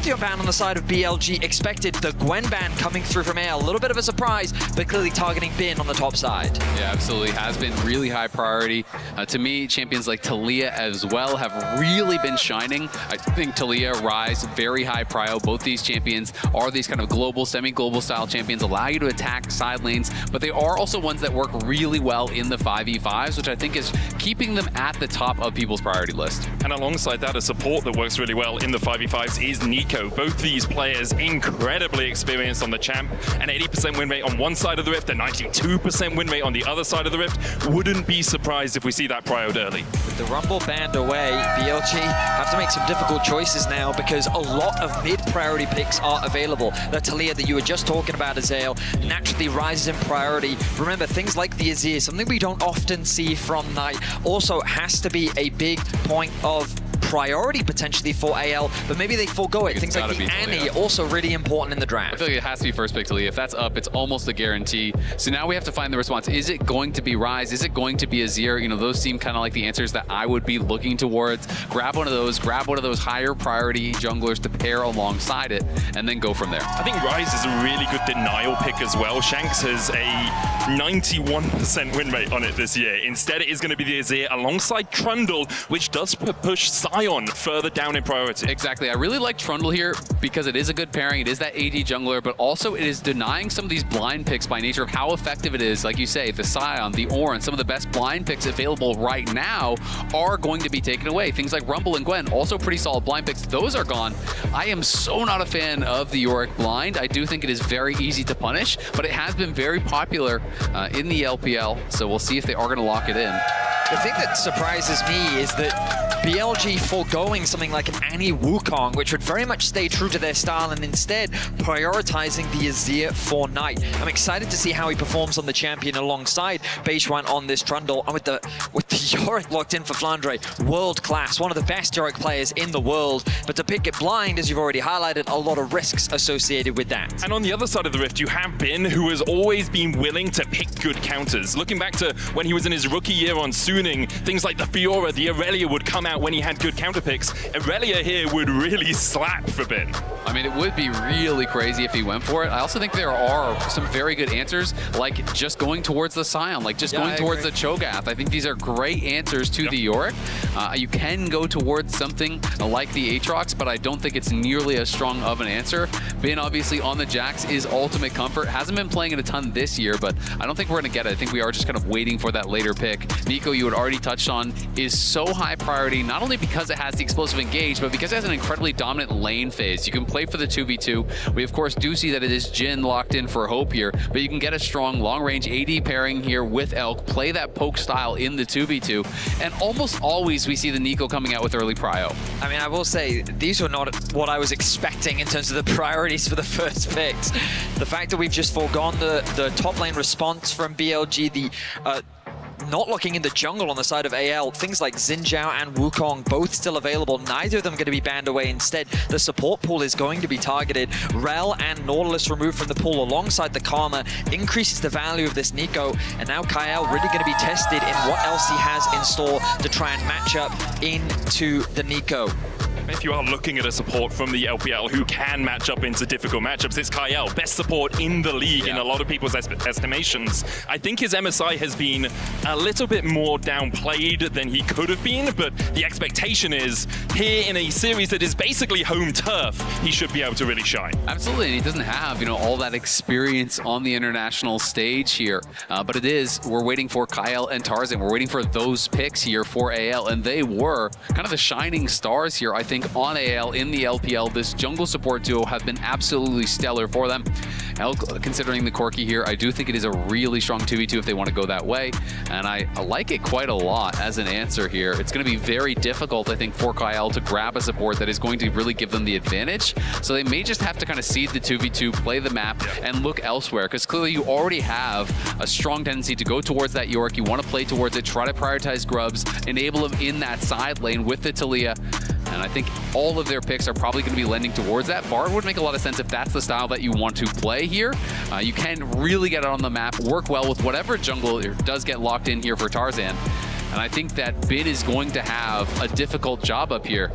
Pantheon ban on the side of BLG expected. The Gwen ban coming through from AL. A little bit of a surprise, but clearly targeting Bin on the top side. Yeah, absolutely. Has been really high priority. To me, champions like Taliyah as well have really been shining. I think Taliyah, Ryze, very high prio. Both these champions are these kind of global, semi-global style champions, allow you to attack side lanes, but they are also ones that work really well in the 5v5s, which I think is keeping them at the top of people's priority list. And alongside that, a support that works really well in the 5v5s is Neeko. Both these players incredibly experienced on the champ. An 80% win rate on one side of the Rift, a 92% win rate on the other side of the Rift. Wouldn't be surprised if we see that prio'd early. With the Rumble banned away, BLG have to make some difficult choices now because a lot of mid-priority picks are available. The Taliyah that you were just talking about, Azael, naturally rises in priority. Remember, things like the Azir, something we don't often see from Knight, also has to be a big point of priority potentially for AL, but maybe they forego it. Things like the Annie, also really important in the draft. I feel like it has to be first pick Taliyah. If that's up, it's almost a guarantee. So now we have to find the response. Is it going to be Ryze? Is it going to be Azir? You know, those seem kind of like the answers that I would be looking towards. Grab one of those higher priority junglers to pair alongside it, and then go from there. I think Ryze is a really good denial pick as well. Shanks has a 91% win rate on it this year. Instead, it is going to be the Azir alongside Trundle, which does push Sion further down in priority. Exactly. I really like Trundle here because it is a good pairing. It is that AD jungler, but also it is denying some of these blind picks by nature of how effective it is. Like you say, the Sion, the Orin, some of the best blind picks available right now are going to be taken away. Things like Rumble and Gwen, also pretty solid blind picks. Those are gone. I am so not a fan of the Yorick blind. I do think it is very easy to punish, but it has been very popular in the LPL, so we'll see if they are going to lock it in. The thing that surprises me is that BLG foregoing something like an Annie Wukong, which would very much stay true to their style, and instead prioritizing the Azir for Knight. I'm excited to see how he performs on the champion alongside Beishuan on this Trundle. And with the Yorick locked in for Flandre, world class, one of the best Yorick players in the world. But to pick it blind, as you've already highlighted, a lot of risks associated with that. And on the other side of the Rift, you have Bin, who has always been willing to pick good counters. Looking back to when he was in his rookie year on Suning, things like the Fiora, the Aurelia would come out when he had good counter picks. Aurelia here would really slap for Bin. I mean, it would be really crazy if he went for it. I also think there are some very good answers, like just going towards the Sion, like just going towards the Cho'Gath. I think these are great answers to the Yorick. You can go towards something like the Aatrox, but I don't think it's nearly as strong of an answer. Bin, obviously, on the Jax is ultimate comfort. Hasn't been playing it a ton this year, but I don't think we're going to get it. I think we are just kind of waiting for that later pick. Neeko, you had already touched on, is so high priority, not only because it has the explosive engage, but because it has an incredibly dominant lane phase. You can play for the 2v2. We, of course, do see that it is Jhin locked in for Hope here, but you can get a strong long-range AD pairing here with Elk, play that poke style in the 2v2, and almost always we see the Neeko coming out with early prio. I mean, I will say, these were not what I was expecting in terms of the priorities for the first picks. The fact that we've just foregone the top lane response from BLG, the not looking in the jungle on the side of AL, things like Xin Zhao and Wukong both still available, neither of them going to be banned away. Instead, the support pool is going to be targeted. Rel and Nautilus removed from the pool alongside the Karma increases the value of this Neeko, and now Kyle really going to be tested in what else he has in store to try and match up into the Neeko. If you are looking at a support from the LPL who can match up into difficult matchups, it's Kyle, best support in the league in a lot of people's estimations. I think his MSI has been a little bit more downplayed than he could have been, but the expectation is here in a series that is basically home turf, he should be able to really shine. Absolutely, and he doesn't have, you know, all that experience on the international stage here, but it is, we're waiting for Kyle and Tarzan. We're waiting for those picks here for AL, and they were kind of the shining stars here, I think, on AL in the LPL. This jungle support duo have been absolutely stellar for them. Elk, considering the Corki here, I do think it is a really strong 2v2 if they want to go that way, and I like it quite a lot as an answer here. It's going to be very difficult, I think, for Kyle to grab a support that is going to really give them the advantage, so they may just have to kind of cede the 2v2, play the map, and look elsewhere, because clearly you already have a strong tendency to go towards that Yorick. You want to play towards it, try to prioritize grubs, enable them in that side lane with the Taliyah. And I think all of their picks are probably going to be lending towards that. Bard would make a lot of sense if that's the style that you want to play here. You can really get it on the map, work well with whatever jungle does get locked in here for Tarzan. And I think that Bin is going to have a difficult job up here.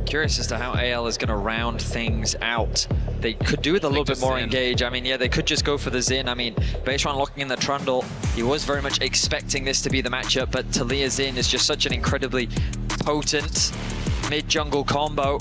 curious as to how AL is going to round things out. They could do with a little bit more engage. I mean, yeah, they could just go for the Xin. I mean, Beishwan locking in the Trundle. He was very much expecting this to be the matchup, but Talia Xin is just such an incredibly potent mid-jungle combo.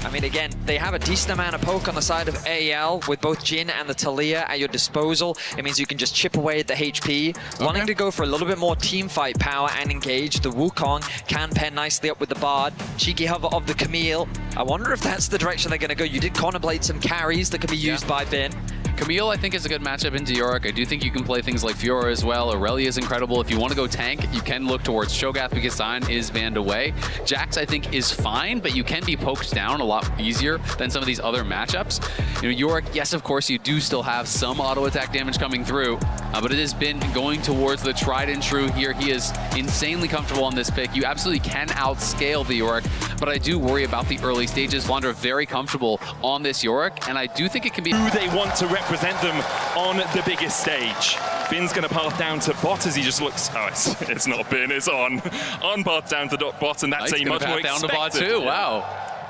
I mean, again, they have a decent amount of poke on the side of AL with both Jhin and the Talia at your disposal. It means you can just chip away at the HP. Wanting to go for a little bit more team fight power and engage, the Wukong can pair nicely up with the Bard. Cheeky hover of the Camille. I wonder if that's the direction they're going to go. You did contemplate some carries that could be used by Bin. Camille, I think, is a good matchup into Yorick. I do think you can play things like Fiora as well. Aurelia is incredible. If you want to go tank, you can look towards Shogath because Sion is banned away. Jax, I think, is fine, but you can be poked down a lot easier than some of these other matchups. You know, Yorick, yes, of course, you do still have some auto attack damage coming through, but it has been going towards the tried and true here. He is insanely comfortable on this pick. You absolutely can outscale the Yorick, but I do worry about the early stages. Vondra very comfortable on this Yorick, and I do think it can be... Who they want to represent them on the biggest stage. Bin's going to path down to bot as he just looks... Oh, it's not Bin, it's on. On path down to bot, and that's a much more expected. Down to bot too, wow.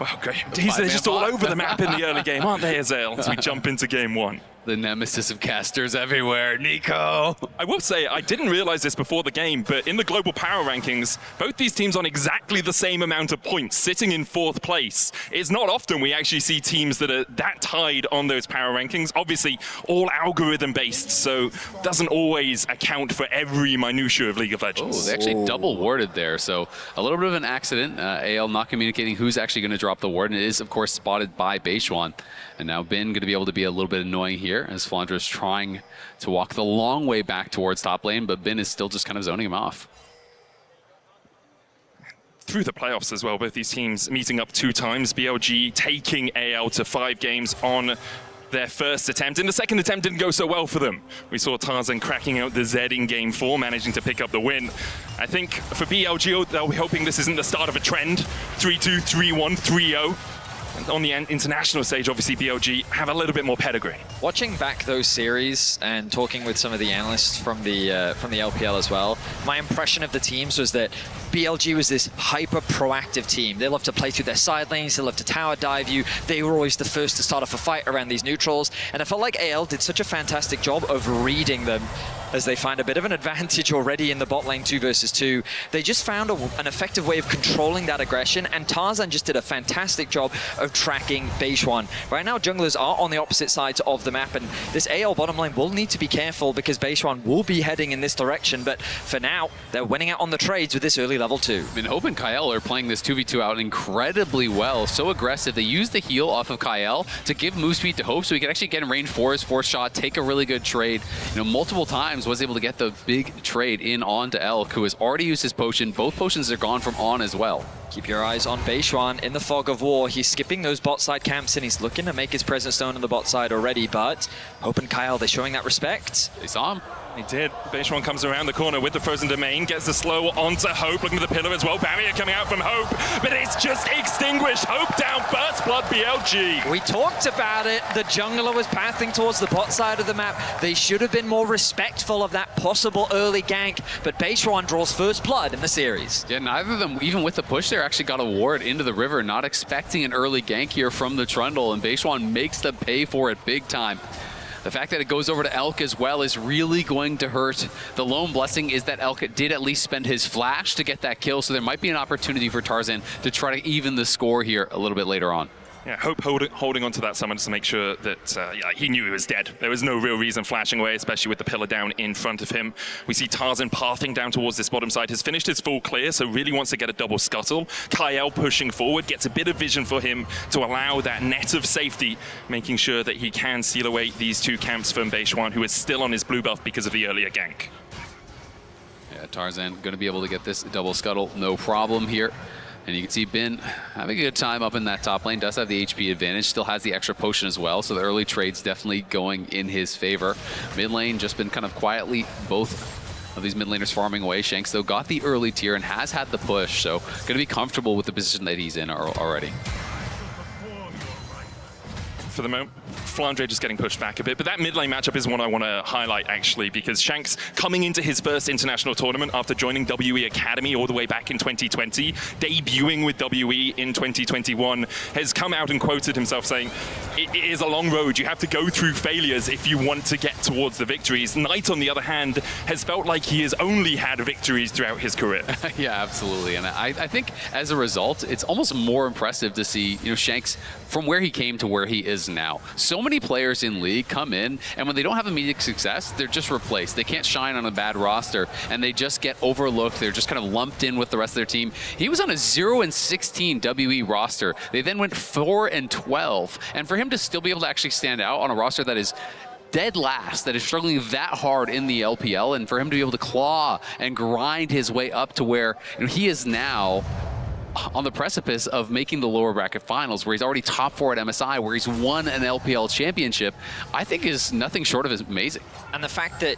Wow, great. They're just all over the map in the early game, aren't they, Azael, as we jump into game one. The nemesis of casters everywhere, Nico. I will say, I didn't realize this before the game, but in the global power rankings, both these teams on exactly the same amount of points, sitting in 4th place. It's not often we actually see teams that are that tied on those power rankings. Obviously, all algorithm-based, so doesn't always account for every minutia of League of Legends. Oh, they actually double warded there, so a little bit of an accident. AL not communicating who's actually going to drop the ward, and it is, of course, spotted by Beishwan. And now Bin going to be able to be a little bit annoying here as Flandre is trying to walk the long way back towards top lane, but Bin is still just kind of zoning him off. Through the playoffs as well, both these teams meeting up 2 times. BLG taking AL to 5 games on their first attempt. And the second attempt didn't go so well for them. We saw Tarzan cracking out the Z in game 4, managing to pick up the win. I think for BLG, they'll be hoping this isn't the start of a trend. 3-2, 3-1, 3-0. And on the international stage, obviously, BLG have a little bit more pedigree. Watching back those series and talking with some of the analysts from the LPL as well, my impression of the teams was that BLG was this hyper proactive team. They love to play through their side lanes, they love to tower dive you. They were always the first to start off a fight around these neutrals. And I felt like AL did such a fantastic job of reading them as they find a bit of an advantage already in the bot lane 2 versus 2. They just found an effective way of controlling that aggression, and Tarzan just did a fantastic job of tracking Beishwan. Right now, junglers are on the opposite sides of the map, and this AL bottom lane will need to be careful because Beishwan will be heading in this direction, but for now, they're winning out on the trades with this early level 2. I mean, Hope and Kyle are playing this 2v2 out incredibly well, so aggressive. They used the heal off of Kyle to give move speed to Hope so he could actually get in range for his 4th shot, take a really good trade. You know, multiple times was able to get the big trade in onto Elk, who has already used his potion. Both potions are gone from On as well. Keep your eyes on Beishwan in the fog of war. He's skipping those bot side camps and he's looking to make his presence known on the bot side already, but Hope and Kyle, they're showing that respect. They saw him. He did. Beishwan comes around the corner with the frozen domain, gets the slow onto Hope, looking at the pillar as well. Barrier coming out from Hope, but it's just extinguished. Hope down, first blood BLG. We talked about it. The jungler was pathing towards the bot side of the map. They should have been more respectful of that possible early gank, but Beishwan draws first blood in the series. Yeah, neither of them, even with the push there, actually got a ward into the river, not expecting an early gank here from the Trundle, and Beishwan makes them pay for it big time. The fact that it goes over to Elk as well is really going to hurt. The lone blessing is that Elk did at least spend his flash to get that kill, so there might be an opportunity for Tarzan to try to even the score here a little bit later on. Yeah, Hope holding onto that summon to make sure that yeah, he knew he was dead. There was no real reason flashing away, especially with the pillar down in front of him. We see Tarzan pathing down towards this bottom side. Has finished his full clear, so really wants to get a double scuttle. Kyle pushing forward, gets a bit of vision for him to allow that net of safety, making sure that he can seal away these 2 camps from Beishwan, who is still on his blue buff because of the earlier gank. Yeah, Tarzan going to be able to get this double scuttle, no problem here. And you can see Bin having a good time up in that top lane, does have the HP advantage, still has the extra potion as well, so the early trade's definitely going in his favor. Mid lane just been kind of quietly, both of these mid laners farming away. Shanks, though, got the early tier and has had the push, so going to be comfortable with the position that he's in already. For the moment, Flandre just getting pushed back a bit, but that mid lane matchup is one I want to highlight actually, because Shanks coming into his first international tournament after joining WE Academy all the way back in 2020, debuting with WE in 2021, has come out and quoted himself saying, it is a long road, you have to go through failures if you want to get towards the victories. Knight, on the other hand, has felt like he has only had victories throughout his career. Yeah, absolutely. And I think as a result, it's almost more impressive to see, Shanks from where he came to where he is now. So many players in League come in, and when they don't have immediate success, they're just replaced. They can't shine on a bad roster, and they just get overlooked. They're just kind of lumped in with the rest of their team. He was on a 0-16 WE roster. They then went 4-12, and for him to still be able to actually stand out on a roster that is dead last, that is struggling that hard in the LPL, and for him to be able to claw and grind his way up to where he is now on the precipice of making the lower bracket finals, where he's already top 4 at MSI, where he's won an LPL championship, I think is nothing short of amazing. And the fact that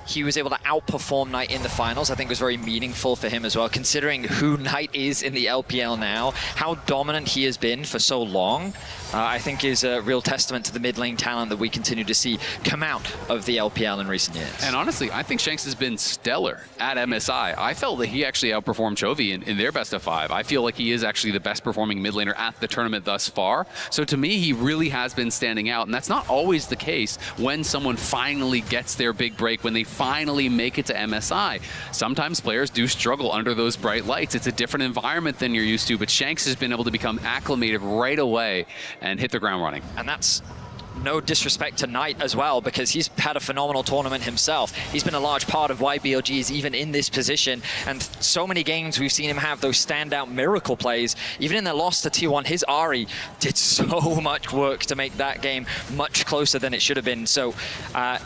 he was able to outperform Knight in the finals, I think was very meaningful for him as well, considering who Knight is in the LPL now, how dominant he has been for so long. I think is a real testament to the mid lane talent that we continue to see come out of the LPL in recent years. And honestly, I think Shanks has been stellar at MSI. I felt that he actually outperformed Chovy in their best of 5. I feel like he is actually the best performing mid laner at the tournament thus far. So to me, he really has been standing out. And that's not always the case when someone finally gets their big break, when they finally make it to MSI. Sometimes players do struggle under those bright lights. It's a different environment than you're used to, but Shanks has been able to become acclimated right away and hit the ground running. And that's no disrespect to Knight as well, because he's had a phenomenal tournament himself. He's been a large part of why BLG is even in this position, and so many games we've seen him have those standout miracle plays. Even in their loss to T1, his Ahri did so much work to make that game much closer than it should have been. So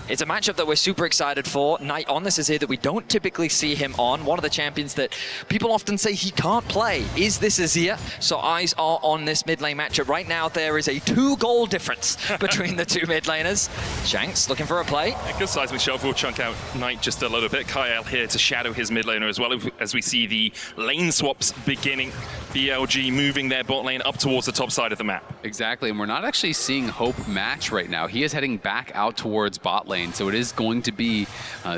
it's a matchup that we're super excited for. Knight on this is here that we don't typically see him on. One of the champions that people often say he can't play is this Azir. So eyes are on this mid lane matchup. Right now there is a 2-goal difference between the two mid laners. Shanks looking for a play. A good seismic shove will chunk out Knight just a little bit. Kyle here to shadow his mid laner as well, as we see the lane swaps beginning. BLG moving their bot lane up towards the top side of the map. Exactly, and we're not actually seeing Hope match right now. He is heading back out towards bot lane, so it is going to be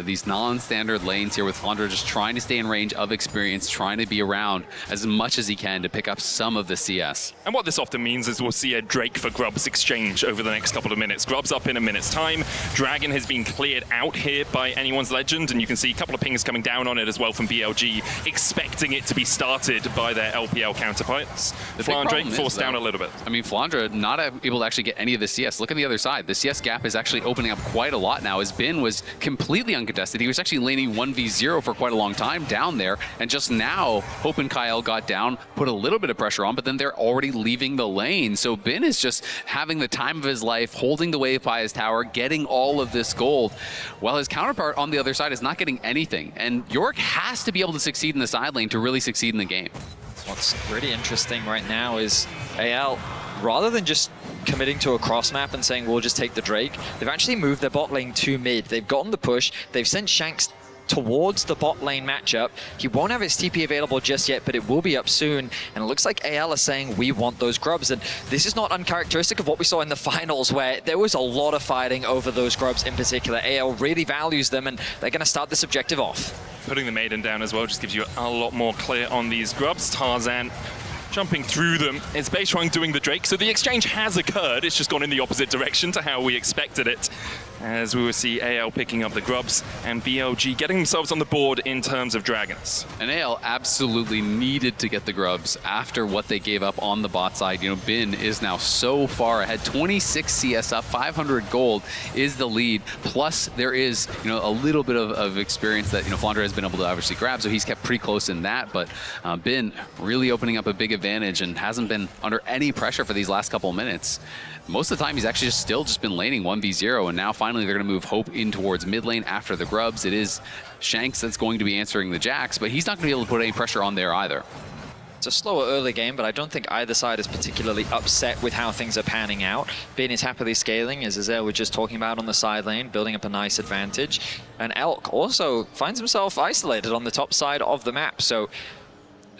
these non-standard lanes here with Flandre just trying to stay in range of experience, trying to be around as much as he can to pick up some of the CS. And what this often means is we'll see a Drake for Grubs exchange over the next couple of minutes. Grubs up in a minute's time. Dragon has been cleared out here by anyone's legend, and you can see a couple of pings coming down on it as well from BLG, expecting it to be started by their LPL counterparts. Flandre forced down a little bit. I mean, Flandre not able to actually get any of the CS. Look on the other side. The CS gap is actually opening up quite a lot now, as Bin was completely uncontested. He was actually laning 1v0 for quite a long time down there, and just now Hope and Kyle got down, put a little bit of pressure on, but then they're already leaving the lane. So Bin is just having the time of his life, holding the wave by his tower, getting all of this gold, while his counterpart on the other side is not getting anything. And York has to be able to succeed in the side lane to really succeed in the game. What's really interesting right now is AL, rather than just committing to a cross map and saying we'll just take the Drake, they've actually moved their bot lane to mid. They've gotten the push, they've sent Shanks towards the bot lane matchup. He won't have his TP available just yet, but it will be up soon. And it looks like AL is saying we want those grubs. And this is not uncharacteristic of what we saw in the finals, where there was a lot of fighting over those grubs in particular. AL really values them, and they're going to start this objective off. Putting the Maiden down as well just gives you a lot more clear on these grubs. Tarzan jumping through them. It's Beishuang doing the Drake, so the exchange has occurred. It's just gone in the opposite direction to how we expected it, as we will see AL picking up the grubs and BLG getting themselves on the board in terms of dragons. And AL absolutely needed to get the grubs after what they gave up on the bot side. Bin is now so far ahead, 26 CS up, 500 gold is the lead. Plus there is a little bit of experience that Flandre has been able to obviously grab, so he's kept pretty close in that. But Bin really opening up a big advantage and hasn't been under any pressure for these last couple of minutes. Most of the time he's actually still just been laning 1v0, and now finally they're going to move Hope in towards mid lane after the grubs. It is Shanks that's going to be answering the Jax, but he's not going to be able to put any pressure on there either. It's a slower early game, but I don't think either side is particularly upset with how things are panning out. Bin is happily scaling, as Azir was just talking about on the side lane, building up a nice advantage. And Elk also finds himself isolated on the top side of the map, so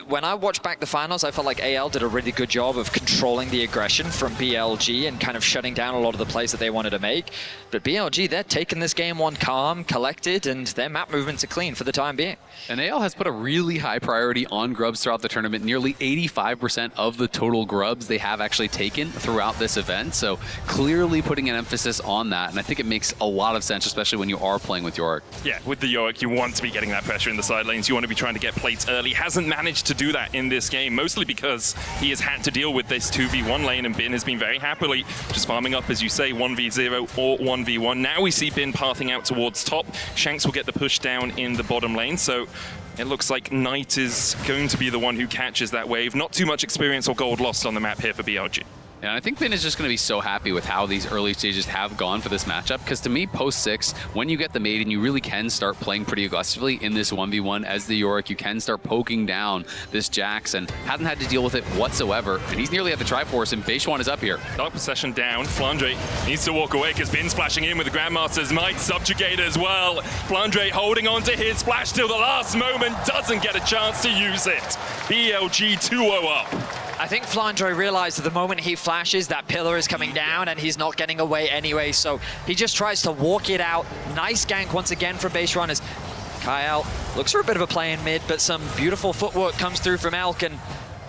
when I watched back the finals, I felt like AL did a really good job of controlling the aggression from BLG and kind of shutting down a lot of the plays that they wanted to make. But BLG, they're taking this game one calm, collected, and their map movements are clean for the time being. And AL has put a really high priority on grubs throughout the tournament. Nearly 85% of the total grubs they have actually taken throughout this event. So clearly putting an emphasis on that. And I think it makes a lot of sense, especially when you are playing with Yorick. Yeah, with the Yorick, you want to be getting that pressure in the side lanes. You want to be trying to get plates early. Hasn't managed to do that in this game, mostly because he has had to deal with this 2v1 lane, and Bin has been very happily just farming up, as you say, 1v0 or 1v1. Now we see Bin pathing out towards top. Shanks will get the push down in the bottom lane, so it looks like Knight is going to be the one who catches that wave. Not too much experience or gold lost on the map here for BLG. And I think Bin is just going to be so happy with how these early stages have gone for this matchup, because to me, post 6, when you get the Maiden, you really can start playing pretty aggressively in this 1v1 as the Yorick. You can start poking down this Jax, and hasn't had to deal with it whatsoever. And he's nearly at the Triforce, and Beishuan is up here. Dark Possession down. Flandre needs to walk away because Bin's splashing in with the Grandmaster's Might. Subjugate as well. Flandre holding on to his splash till the last moment, doesn't get a chance to use it. BLG 2-0 up. I think Flandre realized that the moment he flashes, that pillar is coming down and he's not getting away anyway, so he just tries to walk it out. Nice gank once again from Beishuan as Kyle looks for a bit of a play in mid, but some beautiful footwork comes through from Elk, and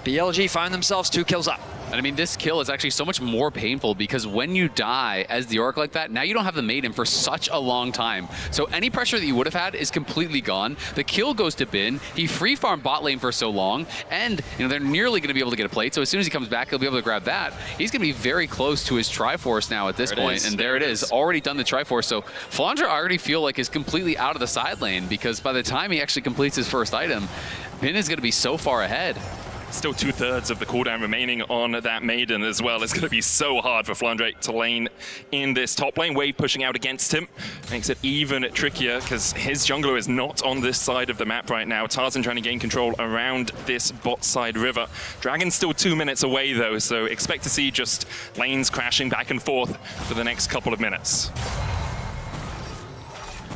BLG find themselves 2 kills up. And I mean, this kill is actually so much more painful because when you die as the Yorick like that, now you don't have the Maiden for such a long time. So any pressure that you would have had is completely gone. The kill goes to Bin. He free farmed bot lane for so long, and they're nearly going to be able to get a plate. So as soon as he comes back, he'll be able to grab that. He's going to be very close to his Triforce now at this point, and there it is. Already done the Triforce. So Flandre, I already feel like is completely out of the side lane, because by the time he actually completes his first item, Bin is going to be so far ahead. Still 2/3 of the cooldown remaining on that Maiden as well. It's going to be so hard for Flandre to lane in this top lane. Wave pushing out against him makes it even trickier because his jungler is not on this side of the map right now. Tarzan trying to gain control around this bot side river. Dragon's still 2 minutes away though, so expect to see just lanes crashing back and forth for the next couple of minutes.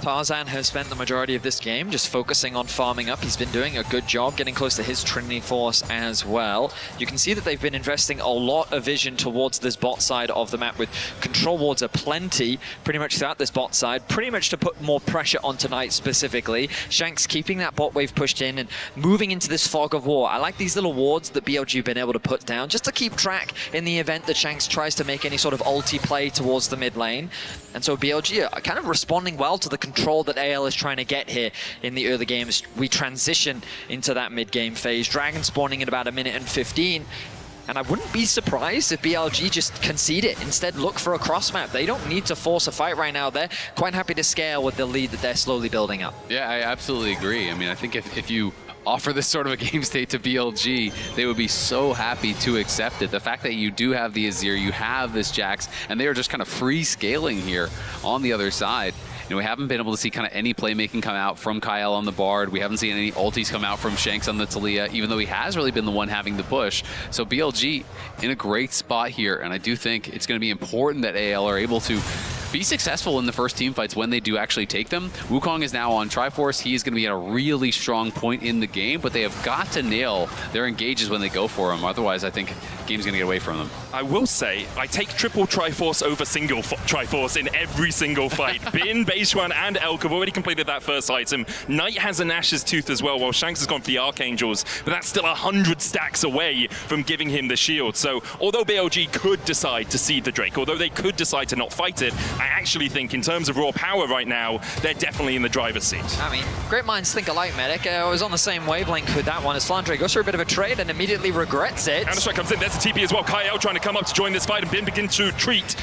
Tarzan has spent the majority of this game just focusing on farming up. He's been doing a good job getting close to his Trinity Force as well. You can see that they've been investing a lot of vision towards this bot side of the map, with control wards aplenty pretty much throughout this bot side, pretty much to put more pressure on Knight specifically. Shanks keeping that bot wave pushed in and moving into this fog of war. I like these little wards that BLG have been able to put down just to keep track in the event that Shanks tries to make any sort of ulti play towards the mid lane. And so BLG are kind of responding well to the control that AL is trying to get here in the early games. We transition into that mid-game phase. Dragon spawning in about 1 minute and 15. And I wouldn't be surprised if BLG just concede it. Instead, look for a cross map. They don't need to force a fight right now. They're quite happy to scale with the lead that they're slowly building up. Yeah, I absolutely agree. I mean, I think if you offer this sort of a game state to BLG, they would be so happy to accept it. The fact that you do have the Azir, you have this Jax, and they are just kind of free scaling here on the other side. We haven't been able to see kind of any playmaking come out from Kyle on the Bard. We haven't seen any ultis come out from Shanks on the Taliyah, even though he has really been the one having the push. So BLG in a great spot here, and I do think it's going to be important that AL are able to be successful in the first team fights when they do actually take them. Wukong is now on Triforce. He is going to be at a really strong point in the game, but they have got to nail their engages when they go for him. Otherwise, I think the game's going to get away from them. I will say, I take triple Triforce over single Triforce in every single fight. Bin, Beishuan, and Elk have already completed that first item. Knight has a Nash's Tooth as well, while Shanks has gone for the Archangels, but that's still 100 stacks away from giving him the shield. So, although BLG could decide to seed the Drake, although they could decide to not fight it, I actually think in terms of raw power right now, they're definitely in the driver's seat. I mean, great minds think alike, Medic. I was on the same wavelength with that one as Flandre goes for a bit of a trade and immediately regrets it. Counter-Strike comes in, there's a TP as well. Kyle trying to come up to join this fight, and Bin begins to retreat.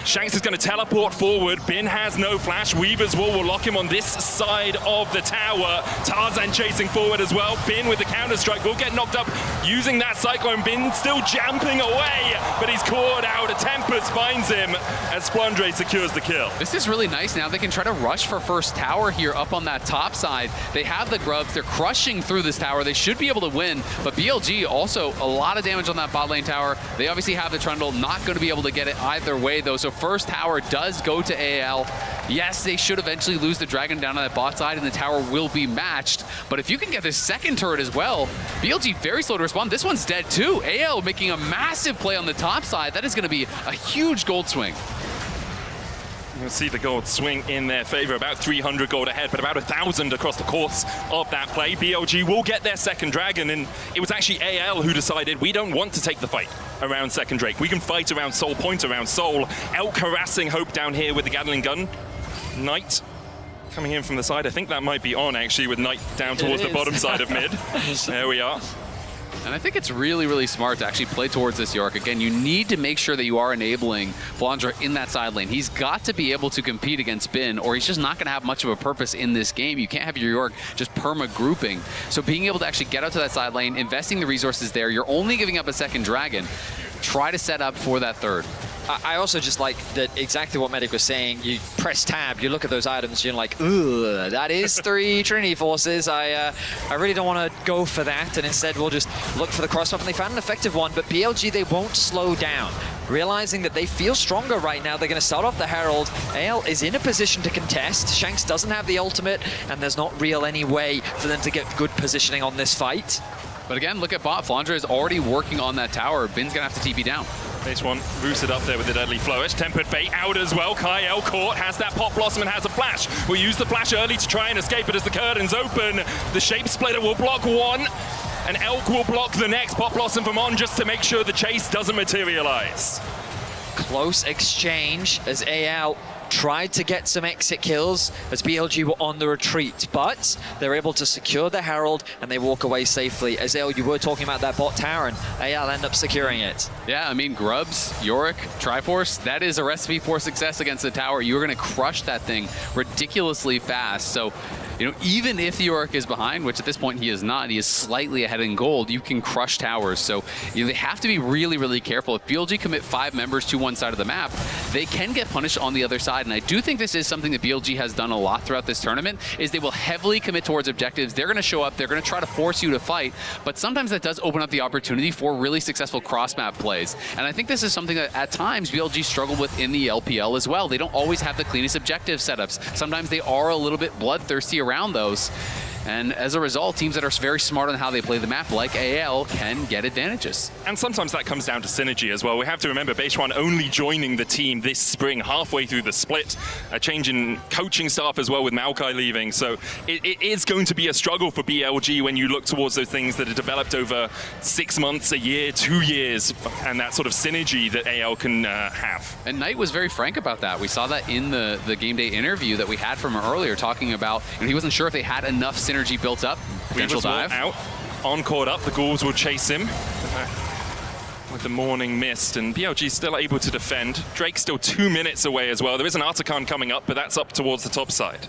Shanks is going to teleport forward. Bin has no flash. Weaver's Wall will lock him on this side of the tower. Tarzan chasing forward as well. Bin with the counter-strike will get knocked up using that Cyclone. Bin still jumping away, but he's caught out. A Tempest finds him as Flandre secures the kill. This is really nice now. They can try to rush for first tower here up on that top side. They have the grubs. They're crushing through this tower. They should be able to win, but BLG also a lot of damage on that bot lane tower. They obviously have the Trundle. Not going to be able to get it either way, though. So first tower does go to AL. Yes, they should eventually lose the Dragon down on that bot side, and the tower will be matched. But if you can get this second turret as well, BLG very slow to respond. This one's dead too. AL making a massive play on the top side. That is going to be a huge gold swing. You'll see the gold swing in their favor, about 300 gold ahead, but about 1,000 across the course of that play. BLG will get their second dragon, and it was actually AL who decided we don't want to take the fight around second Drake. We can fight around Soul, point around Soul. Elk harassing Hope down here with the Gatling gun. Knight coming in from the side. I think that might be on, actually, with Knight down towards the bottom side of mid. There we are. And I think it's really, really smart to actually play towards this York. Again, you need to make sure that you are enabling Flandre in that side lane. He's got to be able to compete against Bin, or he's just not going to have much of a purpose in this game. You can't have your York just perma-grouping. So being able to actually get out to that side lane, investing the resources there, you're only giving up a second dragon. Try to set up for that third. I also just like that exactly what Medic was saying. You press tab, you look at those items, you're like, ugh, that is 3 Trinity Forces. I really don't want to go for that, and instead we'll just look for the cross-up, and they found an effective one, but BLG, they won't slow down. Realizing that they feel stronger right now, they're going to start off the Herald. AL is in a position to contest. Shanks doesn't have the ultimate, and there's not real any way for them to get good positioning on this fight. But again, look at bot. Flandre is already working on that tower. Bin's going to have to TP down. Base one rooted up there with the deadly flourish. Tempered Fate out as well. Kyle caught, has that Pop Blossom and has a flash. We'll use the flash early to try and escape, but as the curtains open, the Shape Splitter will block one, and Elk will block the next. Pop Blossom from on just to make sure the chase doesn't materialize. Close exchange as AL tried to get some exit kills as BLG were on the retreat, but they're able to secure the Herald and they walk away safely. As AL, you were talking about that bot tower, and AL end up securing it. Yeah, I mean, Grubs, Yorick, Triforce, that is a recipe for success against the tower. You're going to crush that thing ridiculously fast. So, you know, even if the Yorick is behind, which at this point he is not, he is slightly ahead in gold, you can crush towers. So, you know, they have to be really, really careful. If BLG commit 5 members to one side of the map, they can get punished on the other side. And I do think this is something that BLG has done a lot throughout this tournament, is they will heavily commit towards objectives. They're going to show up, they're going to try to force you to fight, but sometimes that does open up the opportunity for really successful cross-map plays. And I think this is something that at times BLG struggle with in the LPL as well. They don't always have the cleanest objective setups. Sometimes they are a little bit bloodthirsty around those. And as a result, teams that are very smart on how they play the map, like AL, can get advantages. And sometimes that comes down to synergy as well. We have to remember Beishuan only joining the team this spring, halfway through the split. A change in coaching staff as well with Maokai leaving. So it is going to be a struggle for BLG when you look towards those things that are developed over 6 months, a year, 2 years, and that sort of synergy that AL can have. And Knight was very frank about that. We saw that in the game day interview that we had from him earlier, talking about, you know, he wasn't sure if they had enough synergy built up. Potential dive. Out, on caught up, the Ghouls will chase him with the morning mist, and BLG still able to defend. Drake's still 2 minutes away as well. There is an Artican coming up, but that's up towards the top side.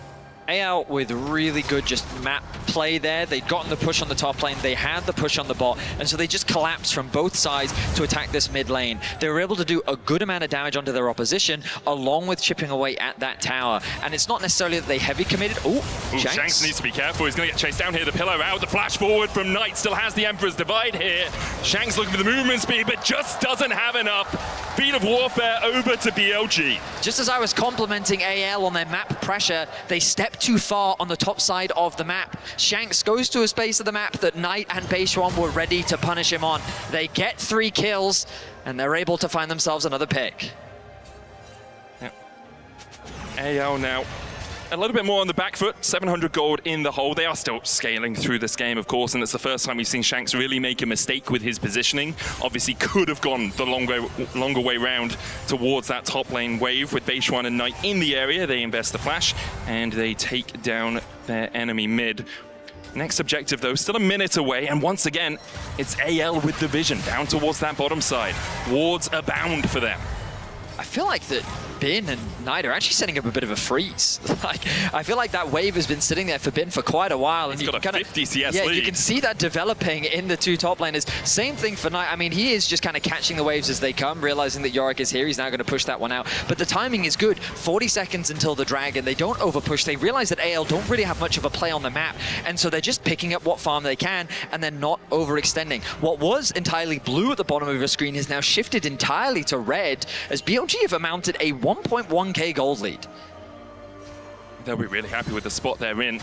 AL with really good just map play there. They'd gotten the push on the top lane, they had the push on the bot, and so they just collapsed from both sides to attack this mid lane. They were able to do a good amount of damage onto their opposition, along with chipping away at that tower. And it's not necessarily that they heavy committed. Oh, Shanks needs to be careful. He's going to get chased down here. The pillar out, the flash forward from Knight still has the Emperor's Divide here. Shanks looking for the movement speed, but just doesn't have enough. Field of Warfare over to BLG. Just as I was complimenting AL on their map pressure, they stepped too far on the top side of the map. Shanks goes to a space of the map that Knight and Beishuan were ready to punish him on. They get 3 kills, and they're able to find themselves another pick. Yep. AL now a little bit more on the back foot, 700 gold in the hole. They are still scaling through this game, of course, and it's the first time we've seen Shanks really make a mistake with his positioning. Obviously could have gone the longer way round towards that top lane wave with Beishuan and Knight in the area. They invest the flash, and they take down their enemy mid. Next objective, though, still a minute away, and once again, it's AL with the vision down towards that bottom side. Wards abound for them. I feel like that Bin and Knight are actually setting up a bit of a freeze. Like, I feel like that wave has been sitting there for Bin for quite a while. He's got a 50 CS lead. You can see that developing in the 2 top laners. Same thing for Knight. I mean, he is just kind of catching the waves as they come, realizing that Yorick is here. He's now going to push that one out. But the timing is good. 40 seconds until the Dragon. They don't overpush. They realize that AL don't really have much of a play on the map. And so they're just picking up what farm they can, and they're not overextending. What was entirely blue at the bottom of your screen has now shifted entirely to red, as BLG have amounted a 1.1k gold lead. They'll be really happy with the spot they're in.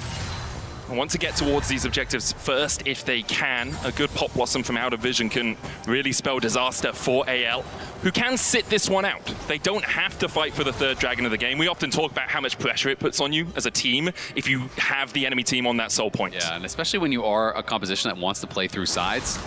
I want to get towards these objectives first if they can. A good Pop Blossom from out of vision can really spell disaster for AL, who can sit this one out. They don't have to fight for the third dragon of the game. We often talk about how much pressure it puts on you as a team if you have the enemy team on that soul point. Yeah, and especially when you are a composition that wants to play through sides,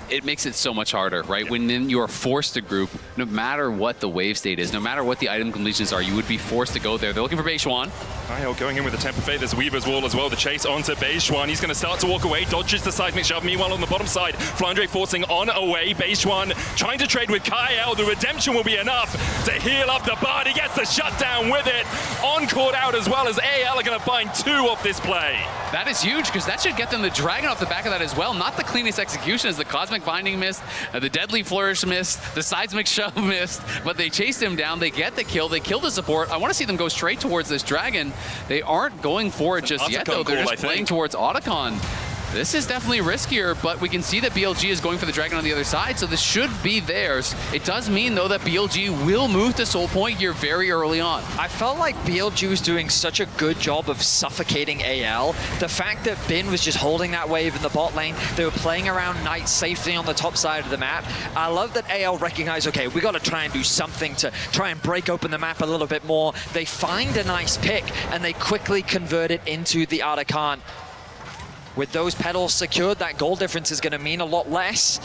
it makes it so much harder, right? Yeah. When then you are forced to group, no matter what the wave state is, no matter what the item completions are, you would be forced to go there. They're looking for Beishuan. Kyle going in with the Temper Fate. There's Weaver's Wall as well. The chase onto Beishuan. He's going to start to walk away, dodges the seismic shove. Meanwhile, on the bottom side, Flandre forcing on away. Beishuan trying to trade with Kyle. The redemption will be enough to heal up the Bard. He gets the shutdown with it. On-court out as well as AL are going to find 2 of this play. That is huge, because that should get them the dragon off the back of that as well. Not the cleanest execution as the Cosmic Binding missed, the Deadly Flourish missed, the Seismic Shove missed, but they chased him down. They get the kill. They kill the support. I want to see them go straight towards this dragon. They aren't going for it just yet, though. They're just playing towards Otacon. This is definitely riskier, but we can see that BLG is going for the dragon on the other side, so this should be theirs. It does mean, though, that BLG will move to Soul Point here very early on. I felt like BLG was doing such a good job of suffocating AL. The fact that Bin was just holding that wave in the bot lane, they were playing around Knight safely on the top side of the map. I love that AL recognized, okay, we got to try and do something to try and break open the map a little bit more. They find a nice pick, and they quickly convert it into the Otacon. With those petals secured, that goal difference is going to mean a lot less.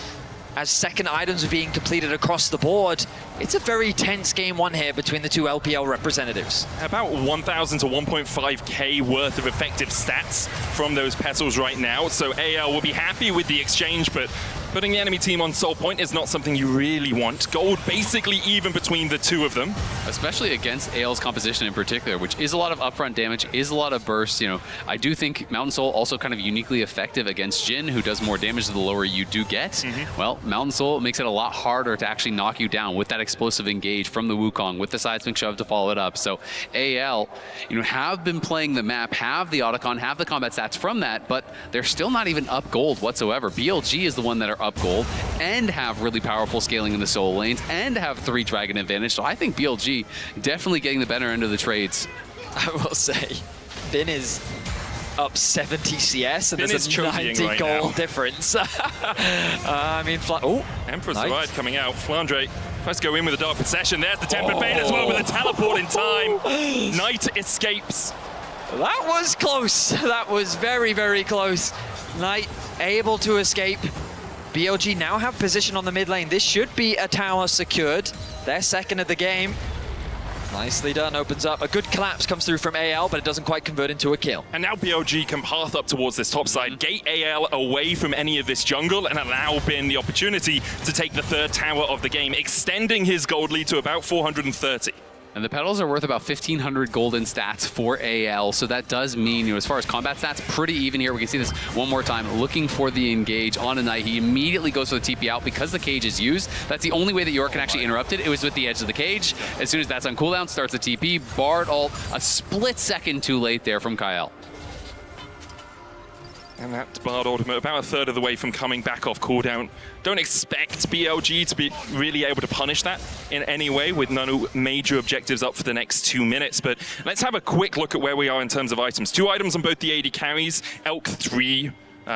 As second items are being completed across the board, it's a very tense game one here between the two LPL representatives. About 1,000 to 1.5k worth of effective stats from those petals right now. So AL will be happy with the exchange, but putting the enemy team on Soul Point is not something you really want. Gold basically even between the two of them. Especially against AL's composition in particular, which is a lot of upfront damage, is a lot of bursts. You know, I do think Mountain Soul also kind of uniquely effective against Jhin, who does more damage the lower you do get. Well, Mountain Soul makes it a lot harder to actually knock you down with that explosive engage from the Wukong, with the Seismic Shove to follow it up. So AL, you know, have been playing the map, have the Otacon, have the combat stats from that, but they're still not even up gold whatsoever. BLG is the one that are up gold and have really powerful scaling in the soul lanes and have 3 dragon advantage. So I think BLG definitely getting the better end of the trades. I will say, Bin is up 70 CS and Bin there's a 90 right goal now. difference. I mean, oh, Emperor's nice. Ride coming out. Flandre tries to go in with a Dark Possession. There's the Temper Fate as well with a teleport in time. Knight escapes. That was close. That was very, very close. Knight able to escape. BLG now have position on the mid lane. This should be a tower secured. Their second of the game. Nicely done, opens up. A good collapse comes through from AL, but it doesn't quite convert into a kill. And now BLG can path up towards this top side, gate AL away from any of this jungle, and allow Bin the opportunity to take the third tower of the game, extending his gold lead to about 430. And the petals are worth about 1,500 golden stats for AL, so that does mean, you know, as far as combat stats, pretty even here. We can see this one more time. Looking for the engage on a Knight. He immediately goes for the TP out because the cage is used. That's the only way that York can actually interrupt it. It was with the edge of the cage. As soon as that's on cooldown, starts the TP. Bard ult, a split second too late there from Kyle. And that Bard ultimate about a third of the way from coming back off cooldown. Don't expect BLG to be really able to punish that in any way with no major objectives up for the next 2 minutes. But let's have a quick look at where we are in terms of items. 2 items on both the AD carries. Elk 3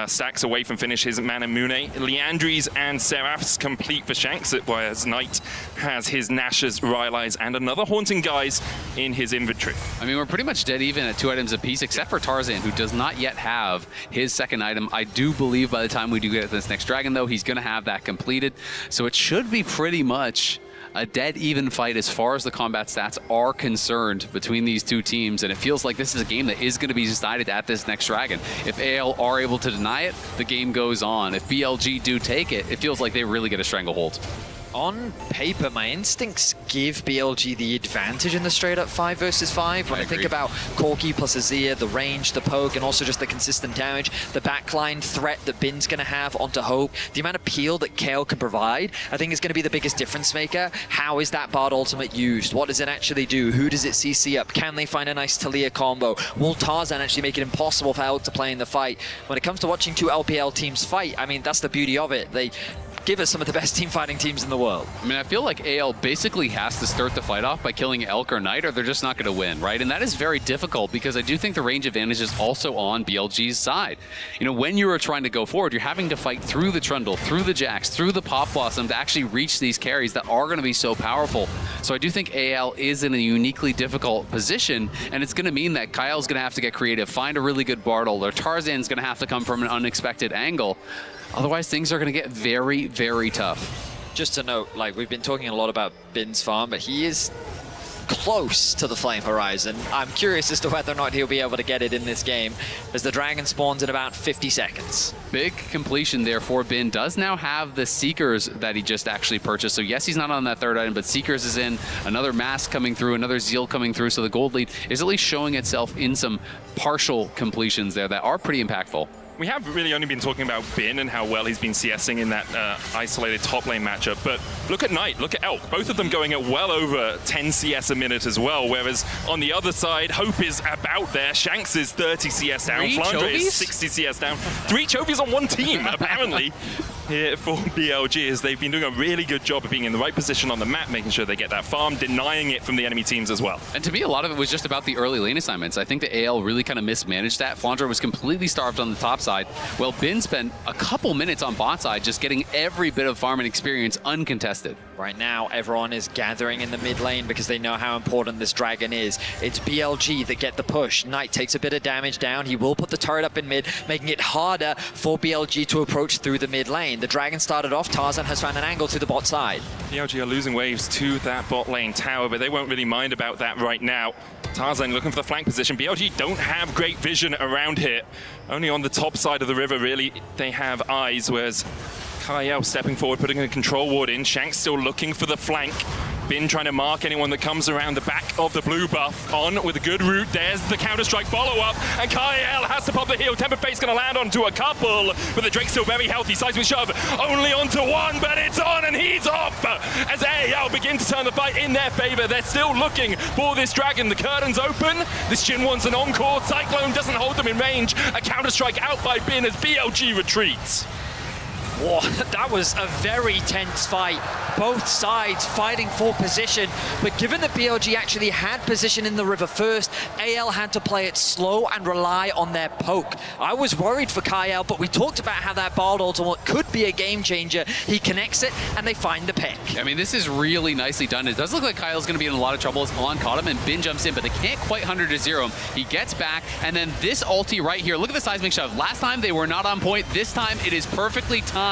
stacks away from finish his Mana Mune. Leandries and Seraphs complete for Shanks, whereas Knight has his Nash's, Rylai's, and another Haunting Guys in his inventory. I mean, we're pretty much dead even at 2 items apiece, except for Tarzan, who does not yet have his second item. I do believe by the time we do get this next dragon, though, he's going to have that completed. So it should be pretty much a dead even fight as far as the combat stats are concerned between these two teams, and it feels like this is a game that is going to be decided at this next dragon. If AL are able to deny it, the game goes on. If BLG do take it, it feels like they really get a stranglehold. On paper, my instincts give BLG the advantage in the straight-up 5 versus 5. When I think about Corki plus Azir, the range, the poke, and also just the consistent damage, the backline threat that Bin's going to have onto Hope, the amount of peel that Kale can provide, I think is going to be the biggest difference maker. How is that Bard ultimate used? What does it actually do? Who does it CC up? Can they find a nice Talia combo? Will Tarzan actually make it impossible for Elk to play in the fight? When it comes to watching two LPL teams fight, I mean, that's the beauty of it. They give us some of the best team fighting teams in the world. I mean, I feel like AL basically has to start the fight off by killing Elk or Knight, or they're just not going to win, right? And that is very difficult because I do think the range advantage is also on BLG's side. You know, when you are trying to go forward, you're having to fight through the Trundle, through the Jax, through the Pop Blossom to actually reach these carries that are going to be so powerful. So I do think AL is in a uniquely difficult position, and it's going to mean that Kyle's going to have to get creative, find a really good Bartle, or Tarzan's going to have to come from an unexpected angle. Otherwise, things are going to get very, very tough. Just to note, like, we've been talking a lot about Bin's farm, but he is close to the Flame Horizon. I'm curious as to whether or not he'll be able to get it in this game, as the Dragon spawns in about 50 seconds. Big completion there for Bin. Does now have the Seekers that he just actually purchased. So yes, he's not on that third item, but Seekers is in, another Mask coming through, another Zeal coming through. So the gold lead is at least showing itself in some partial completions there that are pretty impactful. We have really only been talking about Bin and how well he's been CSing in that isolated top lane matchup, but look at Knight, look at Elk, both of them going at well over 10 CS a minute as well, whereas on the other side, Hope is about there, Shanks is 30 CS down, Flandre is 60 CS down. 3 Chovies on one team, apparently, here for BLG, as they've been doing a really good job of being in the right position on the map, making sure they get that farm, denying it from the enemy teams as well. And to me, a lot of it was just about the early lane assignments. I think the AL really kind of mismanaged that. Flandre was completely starved on the top side. Well, Bin spent a couple minutes on bot side just getting every bit of farming experience uncontested. Right now, everyone is gathering in the mid lane because they know how important this Dragon is. It's BLG that get the push. Knight takes a bit of damage down. He will put the turret up in mid, making it harder for BLG to approach through the mid lane. The Dragon started off. Tarzan has found an angle to the bot side. BLG are losing waves to that bot lane tower, but they won't really mind about that right now. Tarzan looking for the flank position. BLG don't have great vision around here. Only on the top side of the river, really, they have eyes, whereas Kyle stepping forward, putting a control ward in. Shanks still looking for the flank. Bin trying to mark anyone that comes around the back of the blue buff. On with a good route. There's the counter-strike follow-up. And Kyle has to pop the heal. Tempered Fate's going to land onto a couple. But the Drake's still very healthy. Seismic shove only onto one, but it's on and he's off. As AL begin to turn the fight in their favor. They're still looking for this Dragon. The curtain's open. This Jhin wants an encore. Cyclone doesn't hold them in range. A counter-strike out by Bin as BLG retreats. Whoa, that was a very tense fight. Both sides fighting for position, but given that BLG actually had position in the river first, AL had to play it slow and rely on their poke. I was worried for Kyle, but we talked about how that Bard ultimate could be a game changer. He connects it, and they find the pick. I mean, this is really nicely done. It does look like Kyle's going to be in a lot of trouble as On caught him, and Bin jumps in, but they can't quite 100 to 0 him. He gets back, and then this ulti right here. Look at the seismic shove. Last time they were not on point. This time it is perfectly timed.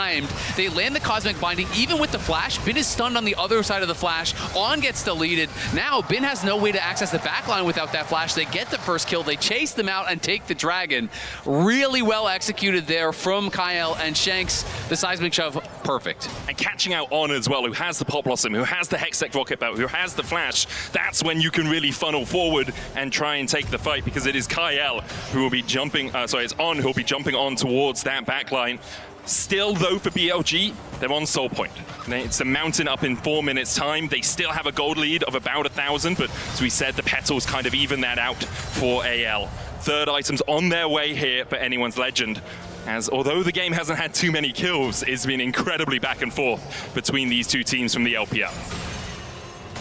They land the Cosmic Binding, even with the flash. Bin is stunned on the other side of the flash. On gets deleted. Now Bin has no way to access the backline without that flash. They get the first kill. They chase them out and take the Dragon. Really well executed there from Kyle and Shanks. The seismic shove, perfect. And catching out On as well, who has the Pop Blossom, who has the Hextech Rocket Belt, who has the flash. That's when you can really funnel forward and try and take the fight, because it is Kyle who will be jumping, it's On who will be jumping on towards that backline. Still, though, for BLG, they're on Soul Point. It's a mountain up in 4 minutes' time. They still have a gold lead of about 1,000, but as we said, the Petals kind of even that out for AL. Third items on their way here for Anyone's Legend, as although the game hasn't had too many kills, it's been incredibly back and forth between these two teams from the LPL.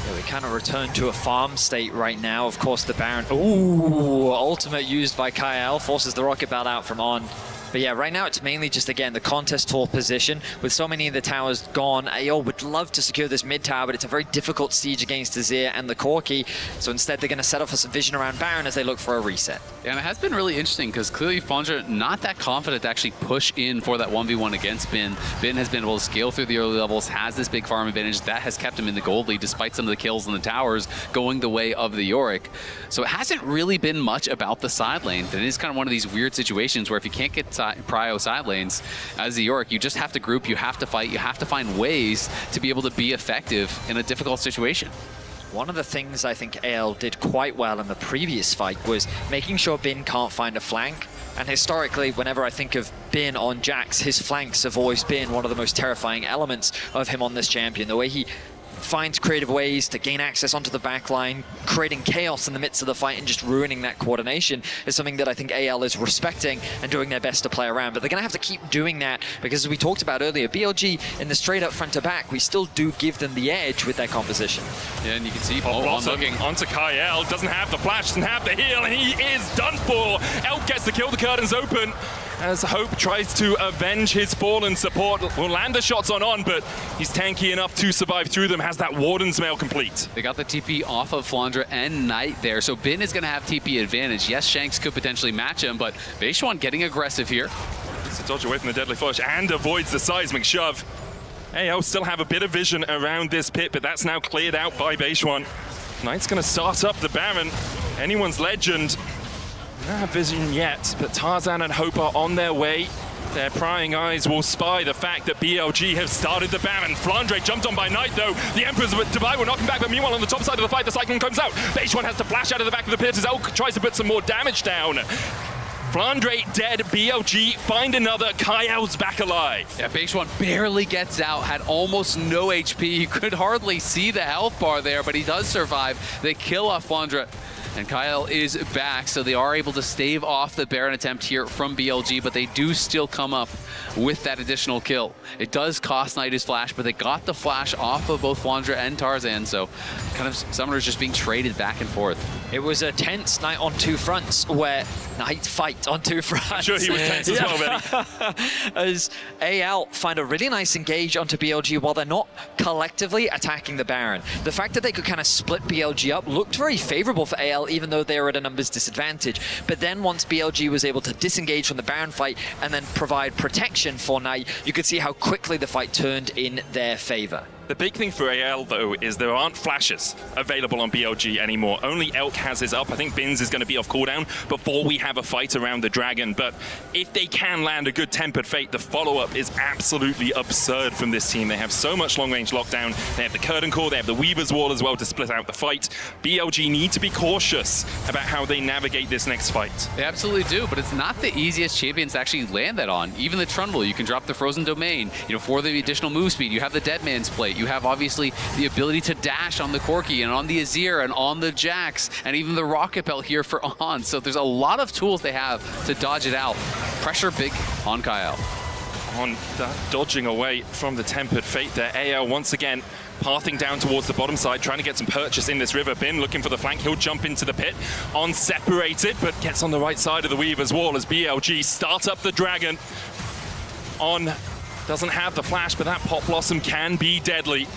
Yeah, we kind of return to a farm state right now. Of course, the Baron, ooh, ultimate used by Kyle, forces the Rocket Belt out from On. But yeah, right now it's mainly just, again, the contest tour position. With so many of the towers gone, AO would love to secure this mid tower, but it's a very difficult siege against Azir and the Corki. So instead, they're going to set off some vision around Baron as they look for a reset. Yeah, and it has been really interesting because clearly Flandre not that confident to actually push in for that 1v1 against Bin. Bin has been able to scale through the early levels, has this big farm advantage. That has kept him in the gold lead despite some of the kills in the towers going the way of the Yorick. So it hasn't really been much about the side lanes. And it is kind of one of these weird situations where if you can't get prio side lanes as the Yorick, you just have to group, you have to fight, you have to find ways to be able to be effective in a difficult situation. One of the things I think AL did quite well in the previous fight was making sure Bin can't find a flank. And historically, whenever I think of Bin on Jax, his flanks have always been one of the most terrifying elements of him on this champion. The way he finds creative ways to gain access onto the backline, creating chaos in the midst of the fight and just ruining that coordination is something that I think AL is respecting and doing their best to play around. But they're going to have to keep doing that because, as we talked about earlier, BLG in the straight up front to back, we still do give them the edge with their composition. Yeah, and you can see looking onto Kyle, doesn't have the flash, doesn't have the heal, and he is done for. Elk gets to kill, the curtains open. As Hope tries to avenge his fallen support, will land the shots on, but he's tanky enough to survive through them, has that Warden's Mail complete. They got the TP off of Flandra and Knight there, so Bin is going to have TP advantage. Yes, Shanks could potentially match him, but Beishwan getting aggressive here. To dodge away from the deadly flush and avoids the seismic shove. AO still have a bit of vision around this pit, but that's now cleared out by Beishwan. Knight's going to start up the Baron. Anyone's legend. Don't have vision yet, but Tarzan and Hope are on their way. Their prying eyes will spy the fact that BLG have started the Baron. Flandre jumped on by Knight, though. The Emperor's Dubai will knock him back, but meanwhile on the top side of the fight, the Cyclone comes out. Beishwan has to flash out of the back of the pit as Elk tries to put some more damage down. Flandre dead, BLG find another, Kyle's back alive. Yeah, Beishwan barely gets out, had almost no HP. You could hardly see the health bar there, but he does survive. They kill off Flandre. And Kyle is back, so they are able to stave off the Baron attempt here from BLG, but they do still come up with that additional kill. It does cost Knight his flash, but they got the flash off of both Flandra and Tarzan, so kind of Summoners just being traded back and forth. It was a tense night on two fronts, where Knight fight on two fronts. I'm sure he was tense as well, Benny. As AL find a really nice engage onto BLG while they're not collectively attacking the Baron. The fact that they could kind of split BLG up looked very favorable for AL, even though they were at a numbers disadvantage. But then once BLG was able to disengage from the Baron fight and then provide protection for Knight, you could see how quickly the fight turned in their favor. The big thing for AL, though, is there aren't flashes available on BLG anymore. Only Elk has his up. I think Bins is going to be off cooldown before we have a fight around the Dragon. But if they can land a good Tempered Fate, the follow-up is absolutely absurd from this team. They have so much long-range lockdown. They have the Curtain Core, they have the Weaver's Wall as well to split out the fight. BLG need to be cautious about how they navigate this next fight. They absolutely do, but it's not the easiest champions to actually land that on. Even the Trundle, you can drop the Frozen Domain. You know, for the additional move speed, you have the Deadman's Plate. You have obviously the ability to dash on the Corki and on the Azir and on the Jax and even the Rocket Belt here for On. So there's a lot of tools they have to dodge it out. Pressure big on Kyle. On that dodging away from the Tempered Fate there, AL once again pathing down towards the bottom side, trying to get some purchase in this river. Bin looking for the flank, he'll jump into the pit. On separated, but gets on the right side of the Weaver's Wall as BLG start up the Dragon. On doesn't have the flash, but that Pop Blossom can be deadly.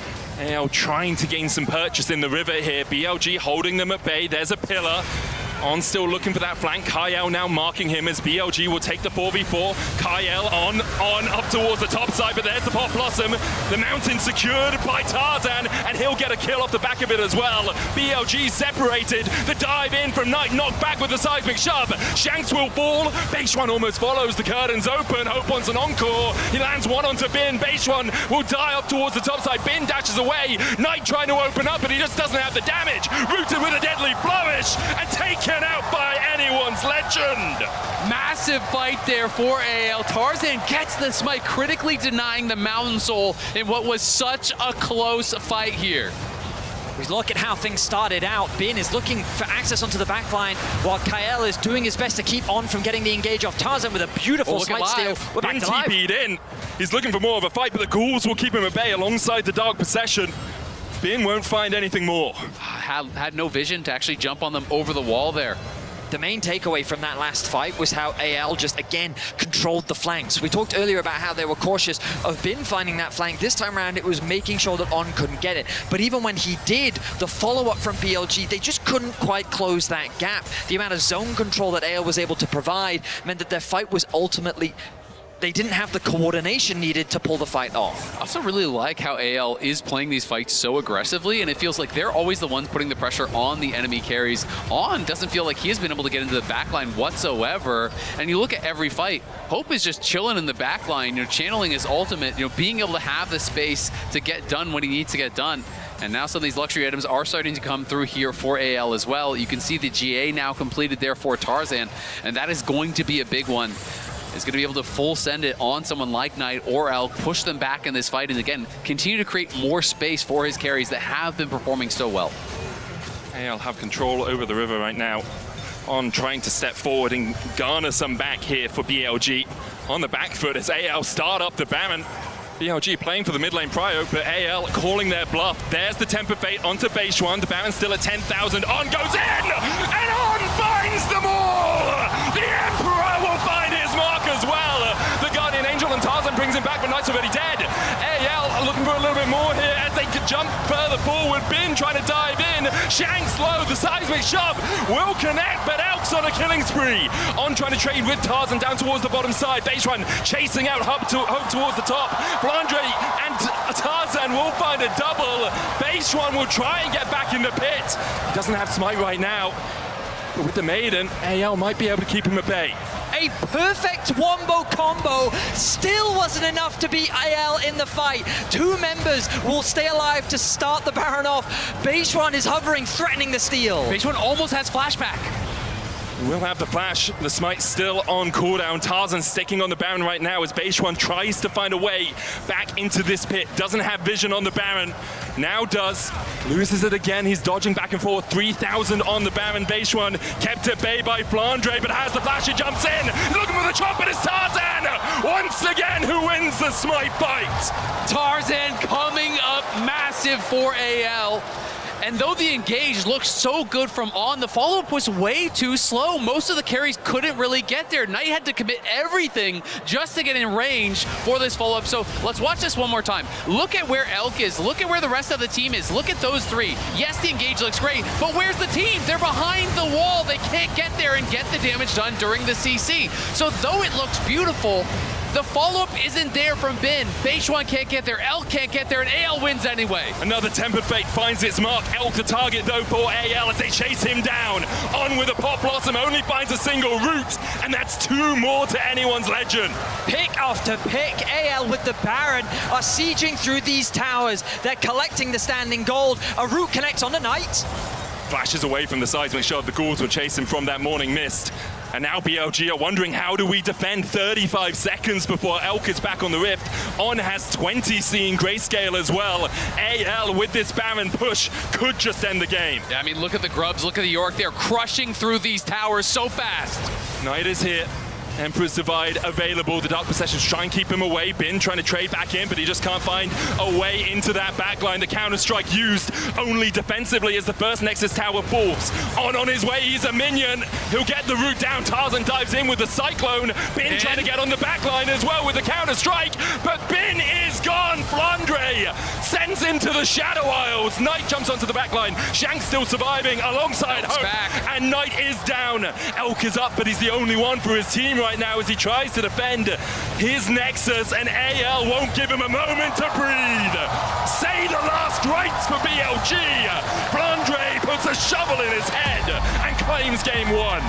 AL trying to gain some purchase in the river here. BLG holding them at bay. There's a pillar. On still looking for that flank. Kyle now marking him as BLG will take the 4v4. Kyle on up towards the top side, but there's the Pop Blossom. The mountain secured by Tarzan, and he'll get a kill off the back of it as well. BLG separated. The dive in from Knight, knocked back with the seismic shove. Shanks will fall. Beishwan almost follows. The curtains open. Hope wants an encore. He lands one onto Bin. Beishwan will die up towards the top side. Bin dashes away. Knight trying to open up, but he just doesn't have the damage. Rooted with a deadly flourish and taken out by anyone's legend. Massive fight there for AL. Tarzan gets the smite, critically denying the Mountain Soul in what was such a close fight here. We look at how things started out. Bin is looking for access onto the backline, while Kyle is doing his best to keep On from getting the engage off Tarzan with a beautiful smite steal. We're back to live. TP'd in. He's looking for more of a fight, but the ghouls will keep him at bay alongside the Dark Possession. Bin won't find anything more. Had no vision to actually jump on them over the wall there. The main takeaway from that last fight was how AL just, again, controlled the flanks. We talked earlier about how they were cautious of Bin finding that flank. This time around, it was making sure that On couldn't get it. But even when he did, the follow-up from BLG, they just couldn't quite close that gap. The amount of zone control that AL was able to provide meant that their fight was ultimately... They didn't have the coordination needed to pull the fight off. I also really like how AL is playing these fights so aggressively, and it feels like they're always the ones putting the pressure on the enemy carries. On doesn't feel like he has been able to get into the backline whatsoever. And you look at every fight, Hope is just chilling in the backline, you know, channeling his ultimate, you know, being able to have the space to get done what he needs to get done. And now some of these luxury items are starting to come through here for AL as well. You can see the GA now completed there for Tarzan, and that is going to be a big one. is going to be able to full send it on someone like Knight or Elk, push them back in this fight, and again, continue to create more space for his carries that have been performing so well. AL have control over the river right now, on trying to step forward and garner some back here for BLG. On the back foot as AL start up the Baron. BLG playing for the mid lane prio, but AL calling their bluff. There's the Temper Fate onto base one. The Baron's still at 10,000. On goes in! And on finds them all! The Emperor will find his mark as well. The Guardian Angel and Tarzan brings him back, but Knight's already dead. AL looking for a little bit more here as they could jump further forward. Bin trying to dive in. Shanks low. The seismic shove will connect, but Elk's on a killing spree. On trying to trade with Tarzan down towards the bottom side. Base run chasing out Hope towards the top. Blandre and Tarzan will find a double. Base One will try and get back in the pit. He doesn't have smite right now, but with the Maiden, AL might be able to keep him at bay. A perfect wombo combo still wasn't enough to beat AL in the fight. Two members will stay alive to start the Baron off. Base One is hovering, threatening the steal. Base One almost has flashback. We'll have the flash. The smite still on cooldown. Tarzan sticking on the Baron right now as Base One tries to find a way back into this pit. Doesn't have vision on the Baron. Now does. Loses it again. He's dodging back and forth. 3,000 on the Baron. Base One kept at bay by Flandre, but has the flash. He jumps in. Looking for the chop, but it's Tarzan. Once again, who wins the smite fight? Tarzan coming up massive for AL. And though the engage looks so good from on, the follow-up was way too slow. Most of the carries couldn't really get there. Knight had to commit everything just to get in range for this follow-up. So let's watch this one more time. Look at where Elk is. Look at where the rest of the team is. Look at those three. Yes, the engage looks great, but where's the team? They're behind the wall. They can't get there and get the damage done during the CC. So though it looks beautiful, the follow-up isn't there from Bin. Base One can't get there, Elk can't get there, and AL wins anyway. Another Tempered Fate finds its mark. Elk the target though for AL as they chase him down. On with a Pop Blossom, only finds a single root, and that's two more to anyone's legend. Pick after pick, AL with the Baron are sieging through these towers. They're collecting the standing gold. A root connects on the Knight. Flashes away from the seismic shot. The Ghouls will chase him from that morning mist. And now BLG are wondering, how do we defend 35 seconds before Elk is back on the rift? On has 20, seeing Grayscale as well. AL with this Baron push could just end the game. Yeah, I mean, look at the Grubs, look at the York. They're crushing through these towers so fast. Knight is here. Emperor's Divide available. The Dark Possessions try and keep him away. Bin trying to trade back in, but he just can't find a way into that backline. The counter-strike used only defensively as the first Nexus Tower falls. On his way, he's a minion. He'll get the root down. Tarzan dives in with the Cyclone. Bin trying to get on the backline as well with the counter-strike, but Bin is gone. Flandre sends him to the Shadow Isles. Knight jumps onto the backline. Shanks still surviving alongside Elk's Hope. back. And Knight is down. Elk is up, but he's the only one for his team right now as he tries to defend his Nexus, and AL won't give him a moment to breathe. Say the last rites for BLG. Flandre puts a shovel in his head and claims game one.